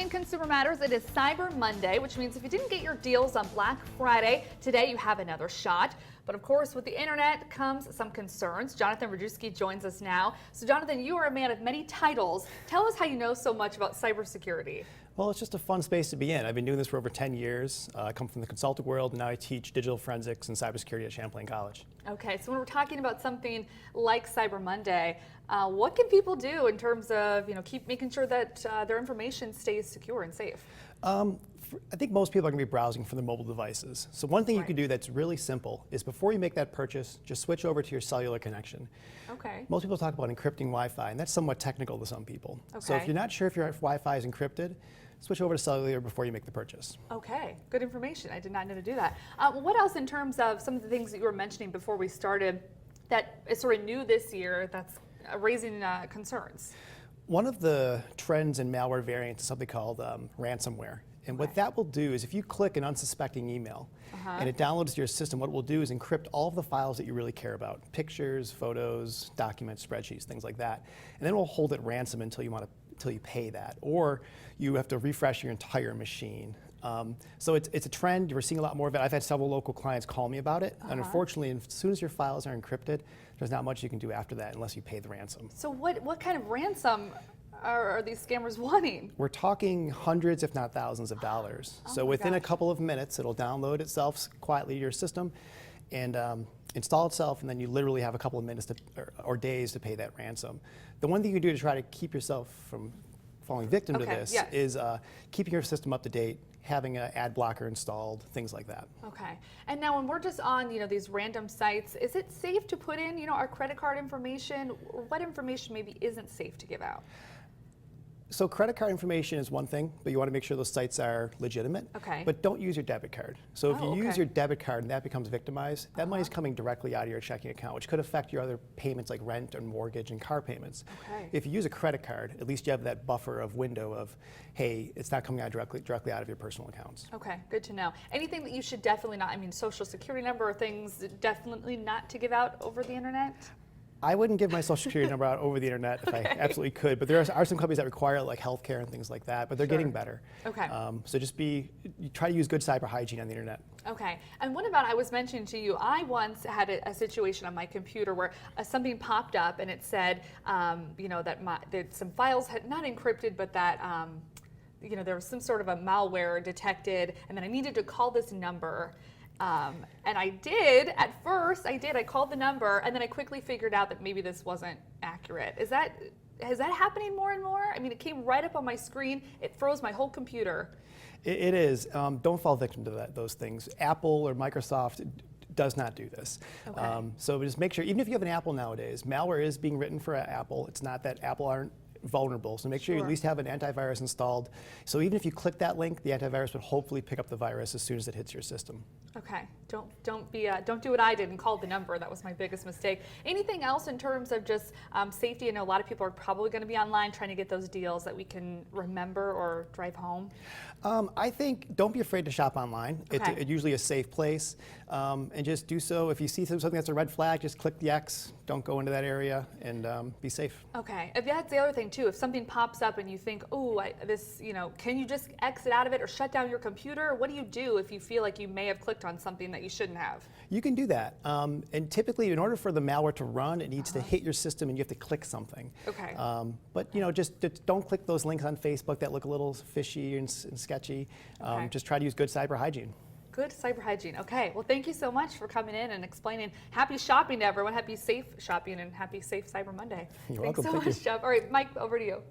In Consumer Matters, it is Cyber Monday, which means if you didn't get your deals on Black Friday, today you have another shot. But of course, with the internet comes some concerns. Jonathan Rajewski joins us now. So Jonathan, you are a man of many titles. Tell us how you know so much about cybersecurity. Well, it's just a fun space to be in. I've been doing this for over 10 years. I come from the consulting world, and now I teach digital forensics and cybersecurity at Champlain College. Okay, so when we're talking about something like Cyber Monday, what can people do in terms of keep making sure that their information stays secure and safe? I think most people are going to be browsing from their mobile devices. So one thing you can do that's really simple is before you make that purchase, just switch over to your cellular connection. Okay. Most people talk about encrypting Wi-Fi, and that's somewhat technical to some people. Okay. So if you're not sure if your Wi-Fi is encrypted, switch over to cellular before you make the purchase. Okay, good information. I did not know to do that. What else in terms of some of the things that you were mentioning before we started that is sort of new this year that's raising concerns? One of the trends in malware variants is something called ransomware. And what that will do is if you click an unsuspecting email and it downloads to your system, what it will do is encrypt all of the files that you really care about. Pictures, photos, documents, spreadsheets, things like that. And then it will hold it ransom until you pay that. Or you have to refresh your entire machine. So it's a trend. We're seeing a lot more of it. I've had several local clients call me about it. And unfortunately, as soon as your files are encrypted, there's not much you can do after that unless you pay the ransom. So what kind of ransom are these scammers wanting? We're talking hundreds, if not thousands of dollars. So within a couple of minutes, it'll download itself quietly to your system and install itself, and then you literally have a couple of minutes or days to pay that ransom. The one thing you can do to try to keep yourself from falling victim to this is keeping your system up to date, having an ad blocker installed, things like that. Okay. And now when we're just on these random sites, is it safe to put in our credit card information? Or what information maybe isn't safe to give out? So credit card information is one thing, but you want to make sure those sites are legitimate. Okay. But don't use your debit card. So if you use your debit card and that becomes victimized, that money is coming directly out of your checking account, which could affect your other payments like rent and mortgage and car payments. Okay. If you use a credit card, at least you have that buffer of window of, hey, it's not coming out directly out of your personal accounts. Okay, good to know. Anything that you should definitely not, social security number or things definitely not to give out over the internet? I wouldn't give my social security number out over the internet if I absolutely could, but there are some companies that require it, like healthcare and things like that, but they're getting better. Okay. So just you try to use good cyber hygiene on the internet. Okay. And what about, I was mentioning to you, I once had a situation on my computer where something popped up and it said, that some files had not encrypted, but that there was some sort of a malware detected, and then I needed to call this number. And I did, at first, I called the number, and then I quickly figured out that maybe this wasn't accurate. Is that happening more and more? I mean, it came right up on my screen. It froze my whole computer. It is. Don't fall victim to those things. Apple or Microsoft does not do this. Okay. So just make sure, even if you have an Apple nowadays, malware is being written for Apple. It's not that Apple aren't vulnerable, so make sure you at least have an antivirus installed. So even if you click that link, the antivirus would hopefully pick up the virus as soon as it hits your system. Okay, don't do what I did and call the number. That was my biggest mistake. Anything else in terms of just safety? I know a lot of people are probably going to be online trying to get those deals that we can remember or drive home. I think don't be afraid to shop online. Okay. It's usually a safe place, and just do so. If you see something that's a red flag, just click the X. Don't go into that area, and be safe. Okay, that's the other thing too. If something pops up and you think, oh, can you just exit out of it or shut down your computer? What do you do if you feel like you may have clicked on something that you shouldn't have? You can do that, and typically, in order for the malware to run, it needs to hit your system, and you have to click something. Okay. But just don't click those links on Facebook that look a little fishy and sketchy. Just try to use good cyber hygiene. Good cyber hygiene. Okay. Well, thank you so much for coming in and explaining. Happy shopping to everyone. Happy safe shopping and happy safe Cyber Monday. You're Thanks welcome. so much, Jeff. All right, Mike, over to you.